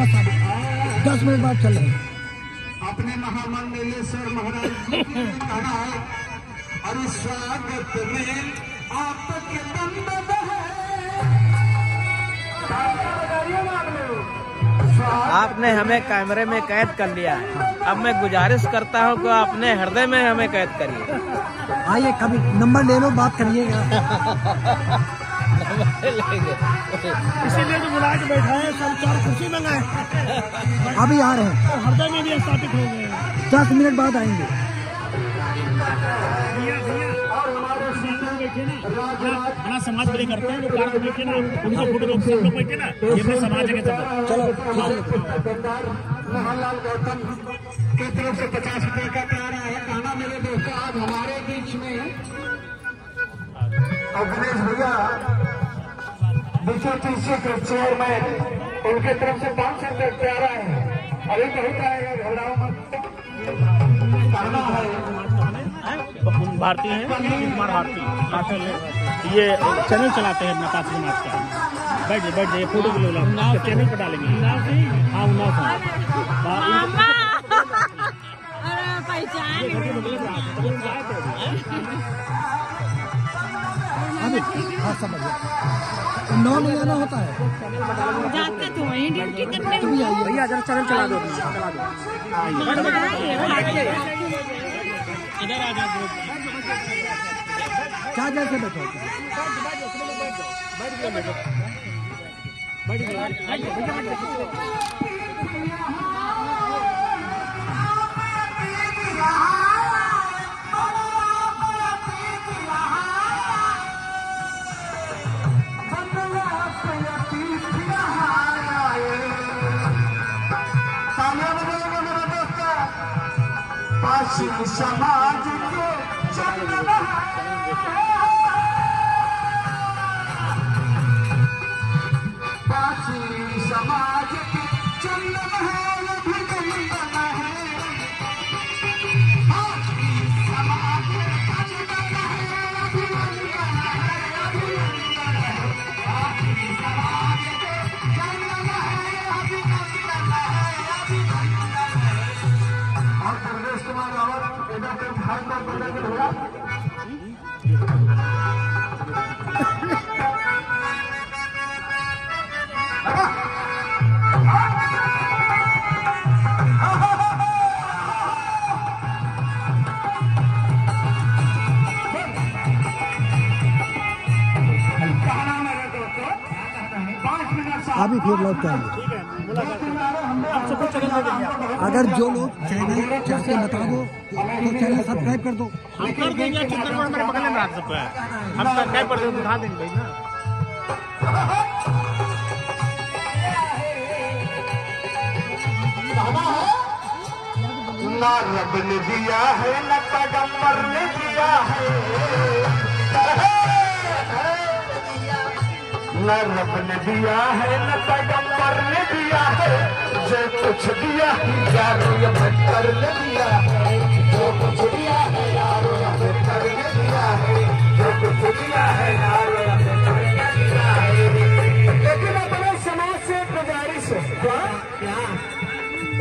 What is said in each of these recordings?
10 minute बाद चल रहे हैं। अपने महामंडलेश्वर महाराज जी ने कहा है और स्वागत में आपके दंड है। आपने हमें कैमरे में कैद कर लिया है, अब मैं गुजारिश करता हूं कि अपने हृदय में हमें कैद करिए। आइए कभी नंबर ले लो, बात करिएगा। इसीलिए तो बुला के बैठा है, सब 4 कुर्सी मंगाए, अभी आ रहे हैं, हृदय में भी स्थापित हो गए। 10 मिनट बाद आएंगे। अपना समाज बड़े करते हैं, लोग बैठे ना, उनके फोटो लोग सब लोग बैठे ना, ये अपने समाज के सब। चलो मोहनलाल गौतम की तरफ से 50 रुपए का प्यारा है खाना। मेरे दोस्तों आज हमारे बीच में अखिलेश भैया बीजेपी के चेयरमैन, उनके तरफ से 500 रुपए प्यारा है। अभी बहुत आएगा, घबराओ मत। कहना है भारतीय है कुमार भारती, ये चैनल चलाते हैं अपना 5 समाज का। बैठ जाइए फोटो के लोग चैनल पर डालेंगे। हाँ उन्नाव नौ नहीं आना होता है, जाते तो वहीं ड्यूटी करने। भैया जरा चैनल चला दो, इधर आ जाओ। क्या जैसे बैठो समाज के जन्म है, समाज के जन्म है, अभिनंदन है। समाज का जन्म है, अभिनंदन है, अभिनंदन है। समाज के जन्म है, अभिनंदन है, अभिनंदन है। और प्रदेश कुमार रावत इधर के भाई को बदल के होगा। अभी फिर लौट के आएंगे। अगर जो लोग चैनल चाहते हैं बता दो, तो चैनल सब्सक्राइब कर दो। हम कर देंगे, चित्रकूट मेरे बगल में रख सकते हैं, हम सब्सक्राइब कर देंगे, दिखा देंगे भाई ना। ना रब ने दिया है, न पैगंबर ने दिया है, न रब ने दिया है, न पैगंबर ने दिया है। जो कुछ दिया है यारो अम्बेडकर ने दिया है, जो कुछ दिया है यारो अम्बेडकर ने दिया है, जो कुछ दिया है यारो अम्बेडकर ने दिया है। लेकिन अपने समाज से गुजारिश है,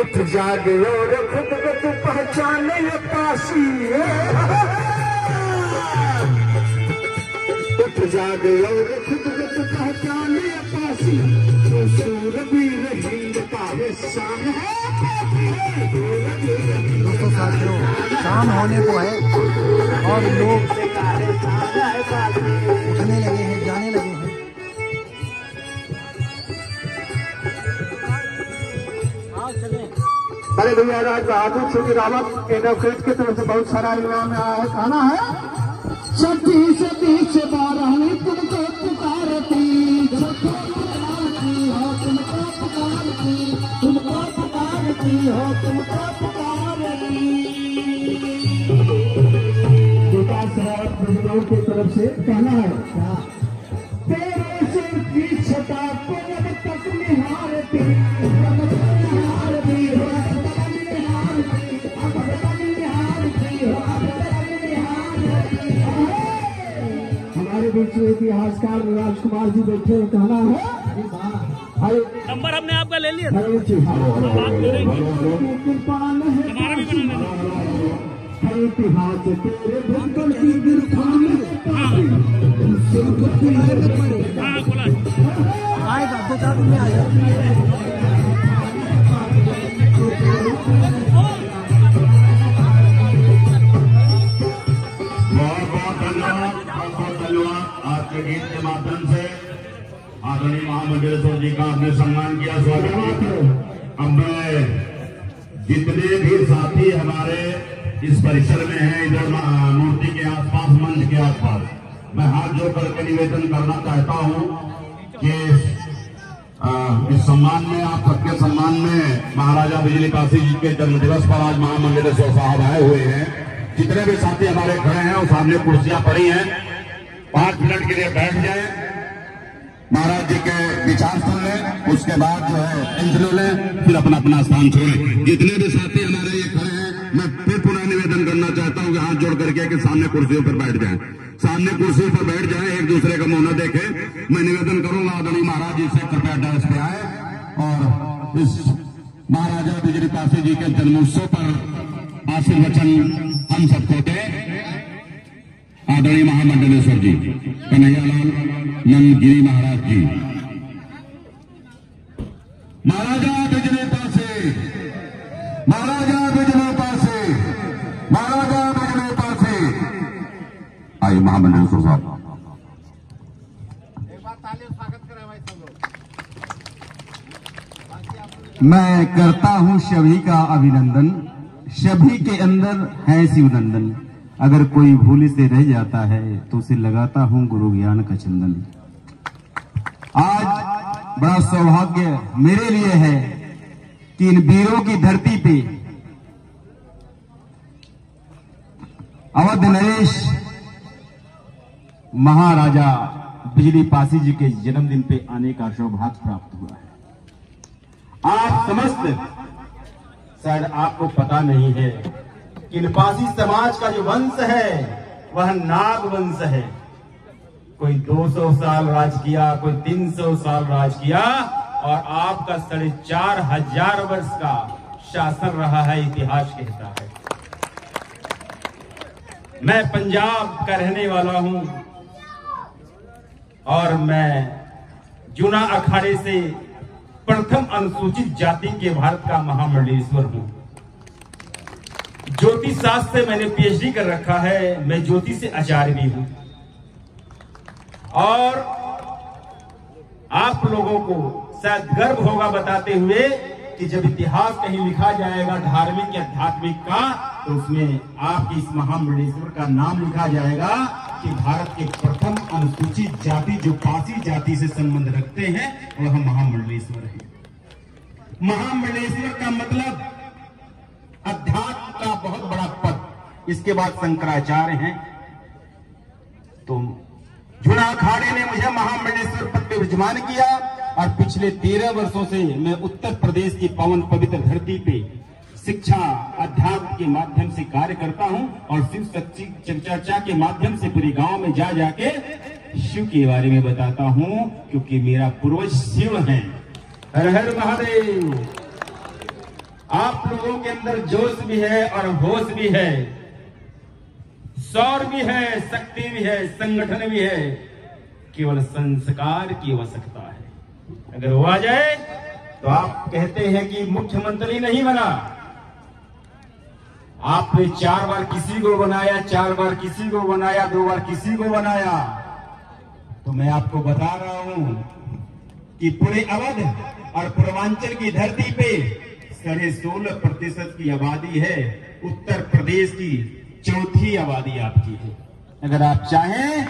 उठ जागे और खुद को तू पहचाने ये पासी। उठ जागे और खुद को तू पहचाने ये पासी। तो सूरवीर हिंद का ये शान है। दोस्तों साथियों, शाम होने को है और लोग उठने लगे हैं, जाने लगे हैं। अरे भैया राज बहादुर सिंह रावत एडवोकेट की तरफ से बहुत सारा इनाम आया है। खाना है 36 30 12 तुमको पुकारती, तुमको पुकारती हो, तुमको पुकारती, तुमको पुकारती हो, तुमको पुकारती। विकास रावत प्रधान की तरफ से कहना है तेरे सिर की छटा को जब तक निहारती, हमारे बीच में इतिहासकार राजकुमार जी बैठे हैं। कहना है नंबर हमने आपका ले लिया था, अब आप करेंगे हमारा भी बना लेना। हाँ खुला आएगा 2-4 दिन में आएगा। बहुत धन्यवाद आपके गीत के माध्यम से आदरणीय महामंडलेश्वर जी का आपने सम्मान किया, स्वागत किया। अब मैं जितने भी साथी हमारे इस परिसर में हैं, इधर मूर्ति के आसपास, मंच के आसपास, मैं हाथ जोड़ करके निवेदन करना चाहता हूं कि इस सम्मान में, आप सबके सम्मान में महाराजा बिजली काशी जी के जन्म दिवस पर आज महामंडलेश्वर साहब आए हुए हैं। जितने भी साथी हमारे खड़े हैं और सामने कुर्सियां पड़ी हैं, 5 मिनट के लिए बैठ जाएं, महाराज जी के विचार सुन लें, उसके बाद जो है इंटरव्यू लें, फिर अपना अपना स्थान छोड़ें। जितने भी साथी हमारे ये खड़े हैं, मैं फिर पुनः निवेदन करना चाहता हूं कि हाथ जोड़ करके कि सामने कुर्सियों पर बैठ जाएं, सामने कुर्सियों पर बैठ जाएं, एक दूसरे का मुंह न देखें। मैं निवेदन करूंगा आदरणीय महाराज जी से कृपया डायस पे आए और इस महाराजा बिजली काशी जी के जन्मोत्सव पर आशीर्वचन हम सबको दें। आदरणीय महामंडलेश्वर जी, कन्हैयालाल नंदगिरी महाराज जी। महाराजा बिजली पासे, महाराजा बिजली पासे, महाराजा बिजली पासे। आइए महामंडलेश्वर साहब। मैं करता हूं सभी का अभिनंदन, सभी के अंदर है शिवनंदन। अगर कोई भूल से रह जाता है तो उसे लगाता हूं गुरु ज्ञान का चंदन। आज बड़ा सौभाग्य मेरे लिए है कि इन वीरों की धरती पे अवध नरेश महाराजा बिजली पासी जी के जन्मदिन पे आने का सौभाग्य प्राप्त हुआ है। आप समस्त, शायद आपको पता नहीं है कि पासी समाज का जो वंश है वह नाग वंश है। कोई 200 साल राज किया, कोई 300 साल राज किया, और आपका 4,500 वर्ष का शासन रहा है, इतिहास कहता है। मैं पंजाब का रहने वाला हूं और मैं जूना अखाड़े से प्रथम अनुसूचित जाति के भारत का महामंडलेश्वर हूं। ज्योतिष शास्त्र से मैंने पीएचडी कर रखा है, मैं ज्योतिष से आचार्य भी हूं। और आप लोगों को शायद गर्व होगा बताते हुए कि जब इतिहास कहीं लिखा जाएगा धार्मिक या आध्यात्मिक का, तो उसमें आपके इस महामंडलेश्वर का नाम लिखा जाएगा कि भारत के प्रथम अनुसूचित जाति जो पासी जाति से संबंध रखते हैं वह महामंडलेश्वर है। महामंडलेश्वर का मतलब अध्यात्म का बहुत बड़ा पद। इसके बाद शंकराचार्य हैं। तो जूना अखाड़े ने मुझे महामंडलेश्वर पद पे विराजमान किया और पिछले 13 वर्षों से मैं उत्तर प्रदेश की पावन पवित्र धरती पे शिक्षा अध्यात्म के माध्यम से कार्य करता हूं और शिव शक्ति चर्चा के माध्यम से पूरे गांव में जा जाके शिव के बारे में बताता हूं, क्योंकि मेरा पूर्वज शिव है। हर हर महादेव। आप लोगों के अंदर जोश भी है और होश भी है, शौर्य भी है, शक्ति भी है, संगठन भी है। केवल संस्कार की आवश्यकता है। अगर वो आ जाए तो आप कहते हैं कि मुख्यमंत्री नहीं बना, आपने 4 बार किसी को बनाया, 4 बार किसी को बनाया, 2 बार किसी को बनाया। तो मैं आपको बता रहा हूं कि पूरे अवध और पूर्वांचल की धरती पे 16.5% की आबादी है। उत्तर प्रदेश की चौथी आबादी आपकी है। अगर आप चाहें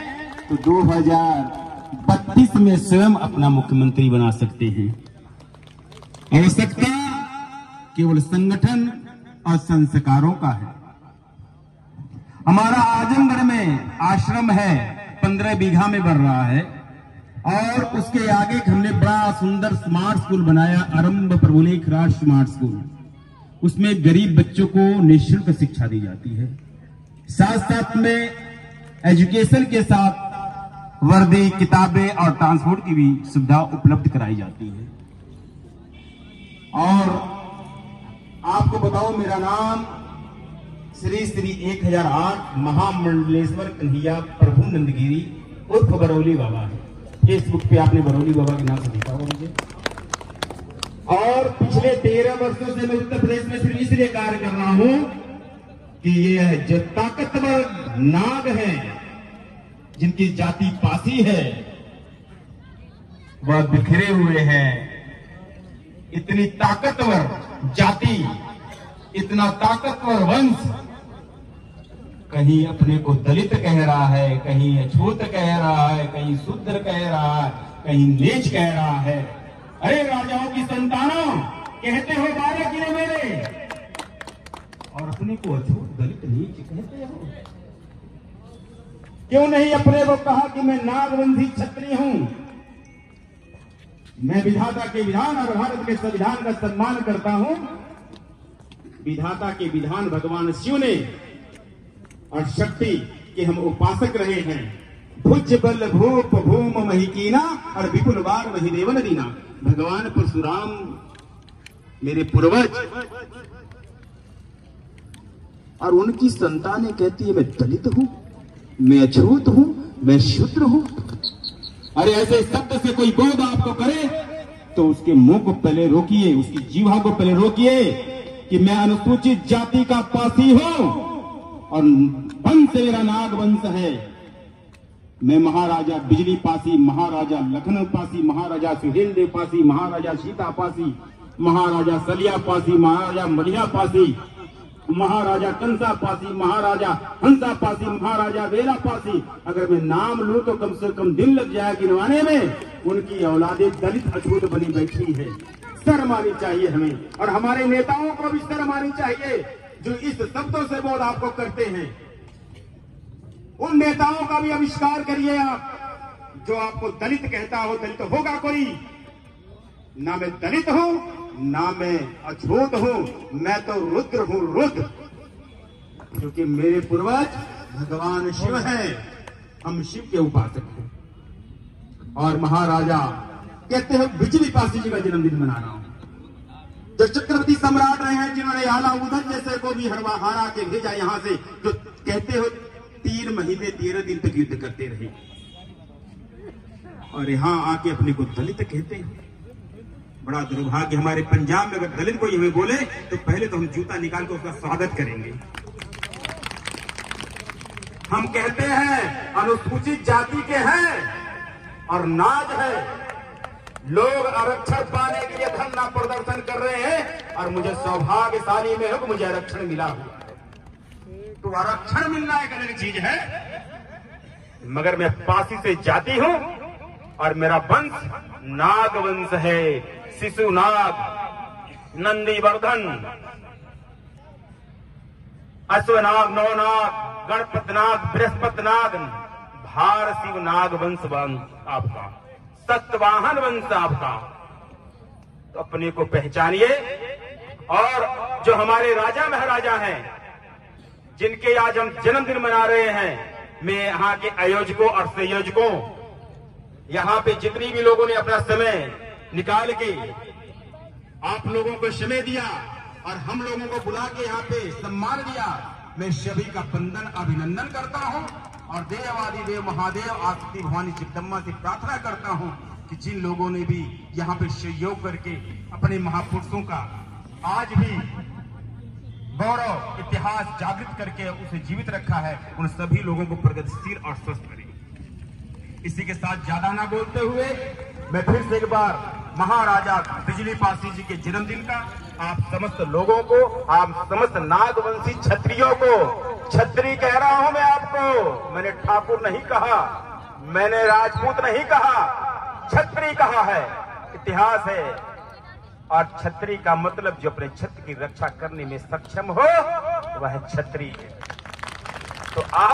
तो 2032 में स्वयं अपना मुख्यमंत्री बना सकते हैं। आवश्यकता केवल संगठन और संस्कारों का है। हमारा आजमगढ़ में आश्रम है, 15 बीघा में बढ़ रहा है, और उसके आगे हमने बड़ा सुंदर स्मार्ट स्कूल बनाया, आरंभ प्रभुलेख राज स्मार्ट स्कूल। उसमें गरीब बच्चों को निःशुल्क शिक्षा दी जाती है। साथ साथ में एजुकेशन के साथ वर्दी, किताबें और ट्रांसपोर्ट की भी सुविधा उपलब्ध कराई जाती है। और आपको बताओ, मेरा नाम श्री श्री 1008 महामंडलेश्वर कन्हैया प्रभु नंदगिरी उर्फ बरौली बाबा है। फेसबुक पे आपने बरौली बाबा के नाम से देखा होगा मुझे। और पिछले 13 वर्षों से मैं उत्तर प्रदेश में सिर्फ इसलिए कार्य कर रहा हूं कि ये जो ताकतवर नाग हैं, जिनकी जाति पासी है, वह बिखरे हुए हैं। इतनी ताकतवर जाति, इतना ताकतवर वंश कहीं अपने को दलित कह रहा है, कहीं अछूत कह रहा है, कहीं शूद्र कह रहा है, कहीं नीच कह रहा है। अरे राजाओं की संतानों, कहते हो बालक ये मेरे, और अपने को अछूत दलित नीच कहते हो। क्यों नहीं अपने को कहा कि मैं नागवंशी क्षत्रिय हूं, मैं विधाता के विधान और भारत के संविधान का सम्मान करता हूं। विधाता के विधान भगवान शिव ने और शक्ति के हम उपासक रहे हैं। भुज बल भूप भूम महिकीना और विपुल बार वही देवन दीना। भगवान परशुराम मेरे पूर्वज, और उनकी संतानें कहती है मैं दलित हूं, मैं अछूत हूं, मैं शूद्र हूं। अरे ऐसे शब्द से कोई बोध आपको करे तो उसके मुंह को पहले रोकिए, उसकी जीवा को पहले रोकिए कि मैं अनुसूचित जाति का पासी हूं और वंश मेरा नाग वंश है। मैं महाराजा बिजली पासी, महाराजा लखनऊ पासी, महाराजा सुहेल देव पासी, महाराजा सीता पासी, महाराजा सलिया पासी, महाराजा मलिया पासी, महाराजा कंसा पासी, महाराजा हंसा पासी, महाराजा वेला पासी। अगर मैं नाम लूं तो कम से कम दिन लग जाए गिनवाने में। उनकी औलादे दलित अछूत बनी बैठी है। शर्म आनी चाहिए हमें, और हमारे नेताओं को भी शर्म आनी चाहिए जो इस शब्दों से बोध आपको करते हैं। उन नेताओं का भी आविष्कार करिए आप जो आपको दलित कहता हो। दलित होगा कोई? ना मैं दलित हूं, ना मैं अछूत हूं, मैं तो रुद्र हूं, रुद्र। क्योंकि मेरे पूर्वज भगवान शिव हैं, हम शिव के उपासक हैं। और महाराजा कहते हैं बिजली पासी जी का जन्मदिन मना रहा हूं, जो चक्रवर्ती सम्राट रहे हैं, जिन्होंने आलाउद्दीन जैसे को भी हरा के भेजा यहां से, जो कहते हो 3 महीने 13 दिन तक युद्ध करते रहे, और यहां आके अपने को दलित कहते हैं। बड़ा दुर्भाग्य। हमारे पंजाब में अगर दलित कोई हमें बोले तो पहले तो हम जूता निकाल कर उसका स्वागत करेंगे। हम कहते हैं अनुसूचित जाति के हैं और नाज है। लोग आरक्षण पाने के लिए धरना प्रदर्शन कर रहे हैं और मुझे सौभाग्यशाली में हो कि मुझे आरक्षण मिला हुआ है। तो आरक्षण मिलना एक अलग चीज है, मगर मैं पासी से जाति हूं और मेरा वंश नाग वंश है। शिशु नाग, नंदीवर्धन, अश्वनाग, नवनाग, गणपत नाग, बृहस्पति नाग, भार शिव नाग वंश आपका, सतवाहन वंश आपका। तो अपने को पहचानिए। और जो हमारे राजा महाराजा हैं, जिनके आज हम जन्मदिन मना रहे हैं, मैं यहाँ के आयोजकों और संयोजकों, यहाँ पे जितनी भी लोगों ने अपना समय निकाल के आप लोगों को समय दिया और हम लोगों को बुला के यहाँ पे सम्मान दिया, मैं सभी का वंदन अभिनंदन करता हूँ। और देवादिदेव महादेव आदित्य भवानी जगदम्बा से प्रार्थना करता हूँ कि जिन लोगों ने भी यहाँ पे सहयोग करके अपने महापुरुषों का आज भी गौरव इतिहास जागृत करके उसे जीवित रखा है, उन सभी लोगों को प्रगतिशील और स्वस्थ करें। इसी के साथ ज्यादा ना बोलते हुए मैं फिर से एक बार महाराजा बिजली पासी जी के जन्मदिन का आप समस्त लोगों को, आप समस्त नागवंशी क्षत्रियों को, क्षत्रिय कह रहा हूं मैं आपको। मैंने ठाकुर नहीं कहा, मैंने राजपूत नहीं कहा, क्षत्रिय कहा है। इतिहास है। और क्षत्रिय का मतलब जो अपने छत्र की रक्षा करने में सक्षम हो वह क्षत्रिय है। तो आप